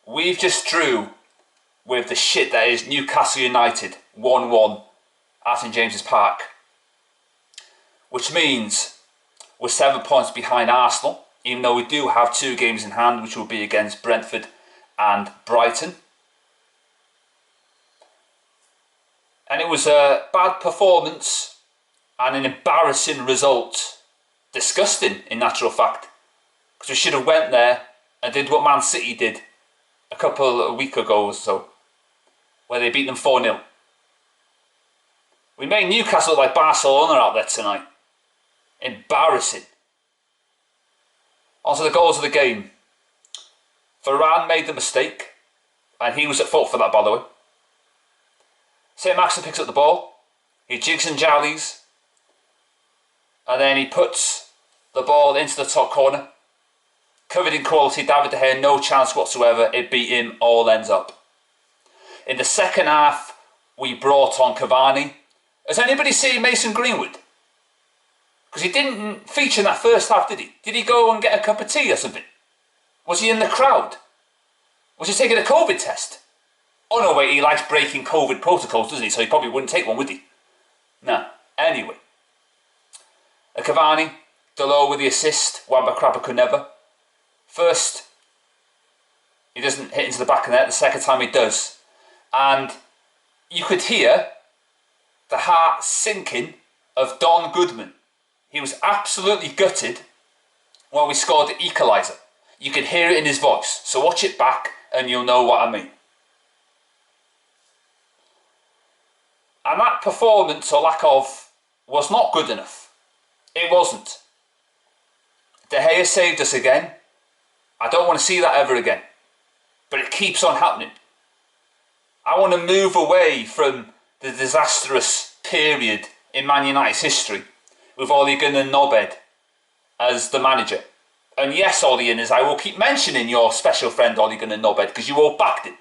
We've just drew with the shit that is Newcastle United 1-1 at St James's Park. Which means we're 7 points behind Arsenal, even though we do have 2 games in hand, which will be against Brentford and Brighton. And it was a bad performance and an embarrassing result. Disgusting, in natural fact. Because we should have went there and did what Man City did a week ago or so, where they beat them 4-0. We made Newcastle look like Barcelona out there tonight. Embarrassing. On to the goals of the game. Varane made the mistake, and he was at fault for that, by the way. St Maxim picks up the ball, he jigs and jollies, and then he puts the ball into the top corner. Covered in quality, David De Gea, no chance whatsoever. It beat him all ends up. In the second half, we brought on Cavani. Has anybody seen Mason Greenwood? Because he didn't feature in that first half, did he? Did he go and get a cup of tea or something? Was he in the crowd? Was he taking a COVID test? Oh no, wait, he likes breaking COVID protocols, doesn't he? So he probably wouldn't take one, would he? Nah. Anyway. A Cavani, Dalot with the assist, Wamba Krapa could never. First, he doesn't hit into the back of the net. The second time he does. And you could hear the heart sinking of Don Goodman. He was absolutely gutted when we scored the equaliser. You could hear it in his voice. So watch it back and you'll know what I mean. And that performance, or lack of, was not good enough. It wasn't. De Gea saved us again. I don't want to see that ever again. But it keeps on happening. I want to move away from the disastrous period in Man United's history with Ole Gunnar Solskjaer as the manager. And yes, Ole Gunnars, I will keep mentioning your special friend Ole Gunnar Solskjaer because you all backed him.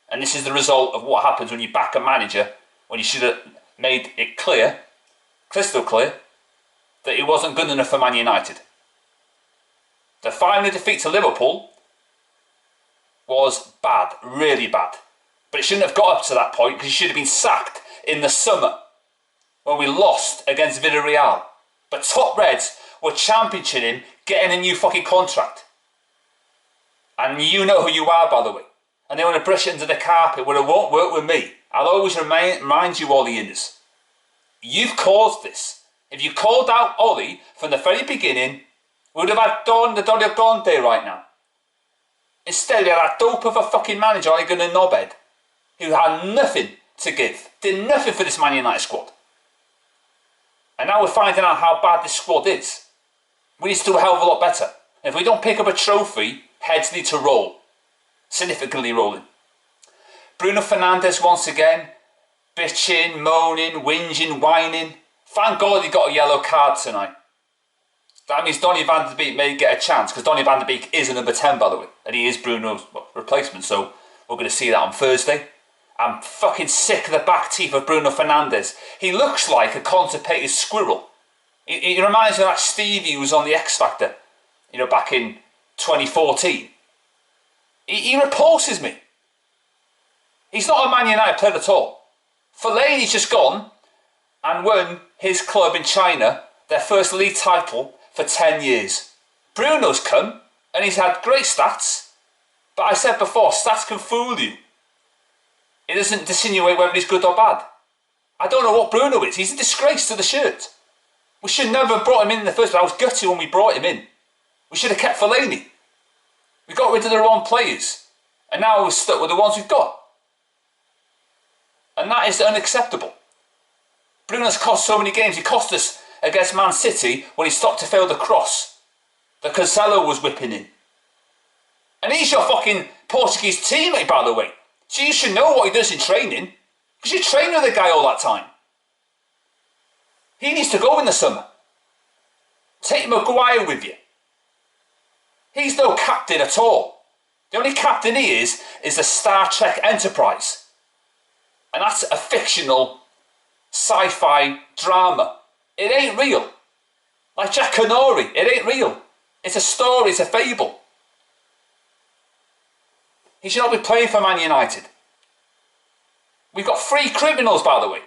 And this is the result of what happens when you back a manager when you should have made it clear, crystal clear, that he wasn't good enough for Man United. The final defeat to Liverpool was bad, really bad. But it shouldn't have got up to that point because he should have been sacked in the summer when we lost against Villarreal. But top Reds were championing him getting a new fucking contract. And you know who you are, by the way. And they want to brush it under the carpet when it won't work with me. I'll always remind you, Ole Gunnars. You've caused this. If you called out Ole from the very beginning, we would have had the Donny Conte right now. Instead, we had that dope of a fucking manager, Ole Gunnar Solskjaer, who had nothing to give. Did nothing for this Man United squad. And now we're finding out how bad this squad is. We need to do a hell of a lot better. If we don't pick up a trophy, heads need to roll. Significantly rolling. Bruno Fernandes once again, bitching, moaning, whinging, whining. Thank God he got a yellow card tonight. That means Donny van de Beek may get a chance, because Donny van de Beek is a number 10, by the way, and he is Bruno's replacement, so we're going to see that on Thursday. I'm fucking sick of the back teeth of Bruno Fernandes. He looks like a constipated squirrel. He reminds me of that Stevie who was on the X Factor, you know, back in 2014. He repulses me. He's not a Man United player at all. Fellaini's just gone and won his club in China their first league title for 10 years. Bruno's come and he's had great stats, but I said before, stats can fool you. It doesn't insinuate whether he's good or bad. I don't know what Bruno is. He's a disgrace to the shirt. We should never have brought him in the first place. I was gutted when we brought him in. We should have kept Fellaini. We got rid of the wrong players. And now we're stuck with the ones we've got. And that is unacceptable. Bruno's cost so many games. He cost us against Man City when he stopped to fail the cross that Cancelo was whipping in. And he's your fucking Portuguese teammate, by the way. So you should know what he does in training. Because you train with the guy all that time. He needs to go in the summer. Take Maguire with you. He's no captain at all. The only captain he is the Star Trek Enterprise. And that's a fictional sci-fi drama. It ain't real. Like Jack Canori, it ain't real. It's a story, it's a fable. He should not be playing for Man United. We've got 3 criminals, by the way,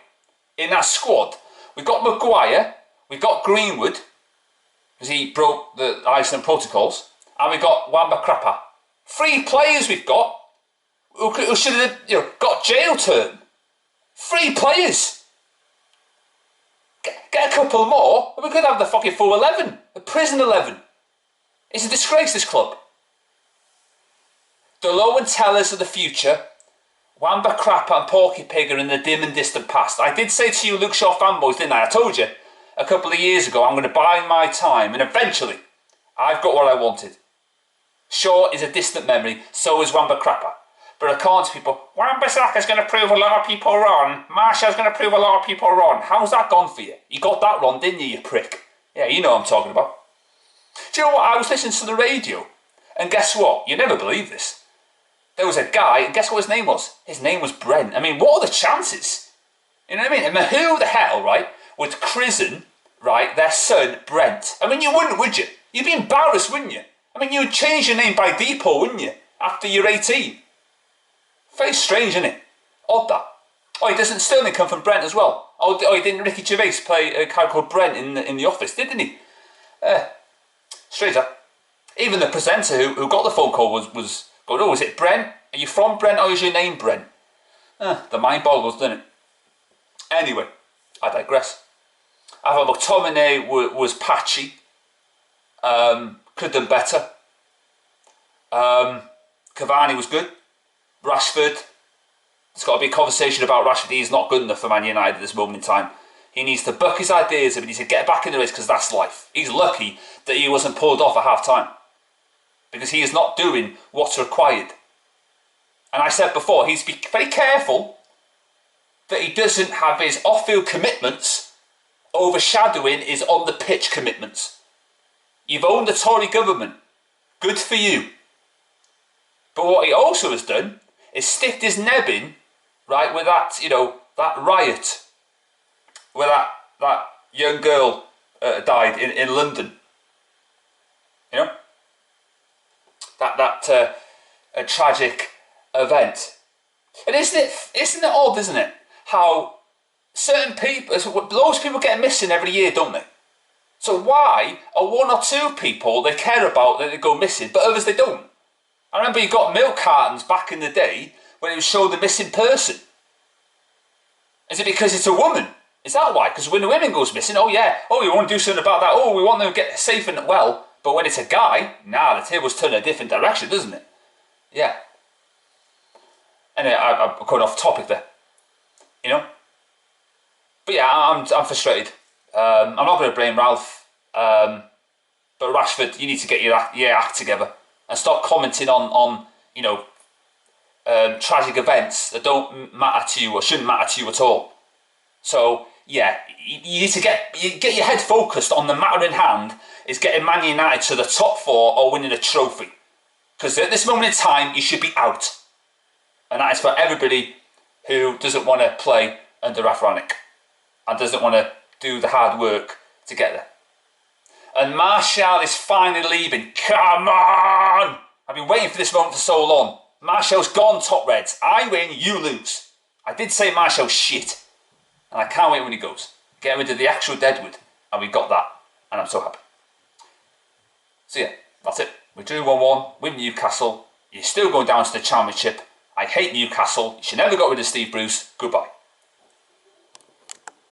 in that squad. We've got Maguire, we've got Greenwood, because he broke the Iceland protocols, and we've got Wan-Bissaka. 3 players we've got who should have, got jail term. 3 players. Get a couple more, and we could have the fucking full 11, the prison 11. It's a disgrace, this club. The low and tellers of the future, Wan-Bissaka and Porky Pig are in the dim and distant past. I did say to you, Luke Shaw fanboys, didn't I? I told you a couple of years ago, I'm going to buy my time, and eventually, I've got what I wanted. Shaw is a distant memory, so is Wan-Bissaka. But I can't tell people, Wan-Bissaka's going to prove a lot of people wrong. Martial's going to prove a lot of people wrong. How's that gone for you? You got that wrong, didn't you, you prick? Yeah, you know what I'm talking about. Do you know what? I was listening to the radio, and guess what? You never believe this. There was a guy, and guess what his name was? His name was Brent. I mean, what are the chances? You know what I mean? I mean, who the hell, right, would christen, right, their son Brent? I mean, you wouldn't, would you? You'd be embarrassed, wouldn't you? I mean, you would change your name by default, wouldn't you? After you're 18. Very strange, isn't it? Odd that. Oh, doesn't Sterling come from Brent as well? Oh, didn't Ricky Gervais play a character called Brent in the Office, didn't he? Strange that. Even the presenter who got the phone call was going, oh, is it Brent? Are you from Brent or is your name Brent? The mind boggles, doesn't it? Anyway, I digress. I thought McTominay was patchy. Could have done better. Cavani was good. Rashford, there's got to be a conversation about Rashford. He's not good enough for Man United at this moment in time. He needs to buck his ideas, but he needs to get back in the race because that's life. He's lucky that he wasn't pulled off at half time because he is not doing what's required. And I said before, he's be very careful that he doesn't have his off-field commitments overshadowing his on-the-pitch commitments. You've owned the Tory government. Good for you. But what he also has done is sticked his neb in, right, with that, that riot where that young girl died in London. You know? That tragic event. And isn't it odd, isn't it, how certain people, loads of people get missing every year, don't they? So why are 1 or 2 people they care about that they go missing, but others they don't? I remember you got milk cartons back in the day when it was showing the missing person. Is it because it's a woman? Is that why? Because when the women goes missing, oh yeah, oh we want to do something about that, oh we want them to get safe and well, but when it's a guy, nah, the table's turned a different direction, doesn't it? Yeah. Anyway, I'm going off topic there, But yeah, I'm frustrated. I'm not going to blame Ralph, but Rashford, you need to get your act together and stop commenting on tragic events that don't matter to you or shouldn't matter to you at all. So yeah, you need to get your head focused on the matter in hand, is getting Man United to the top 4 or winning a trophy. Because at this moment in time, you should be out. And that is for everybody who doesn't want to play under Ralph Rangnick and doesn't want to do the hard work to get there. And Martial is finally leaving. Come on! I've been waiting for this moment for so long. Martial's gone, top Reds. I win, you lose. I did say Martial's shit. And I can't wait when he goes. Get rid of the actual Deadwood. And we got that. And I'm so happy. So yeah, that's it. We drew 1-1 with Newcastle. You're still going down to the Championship. I hate Newcastle. You should never got rid of Steve Bruce. Goodbye.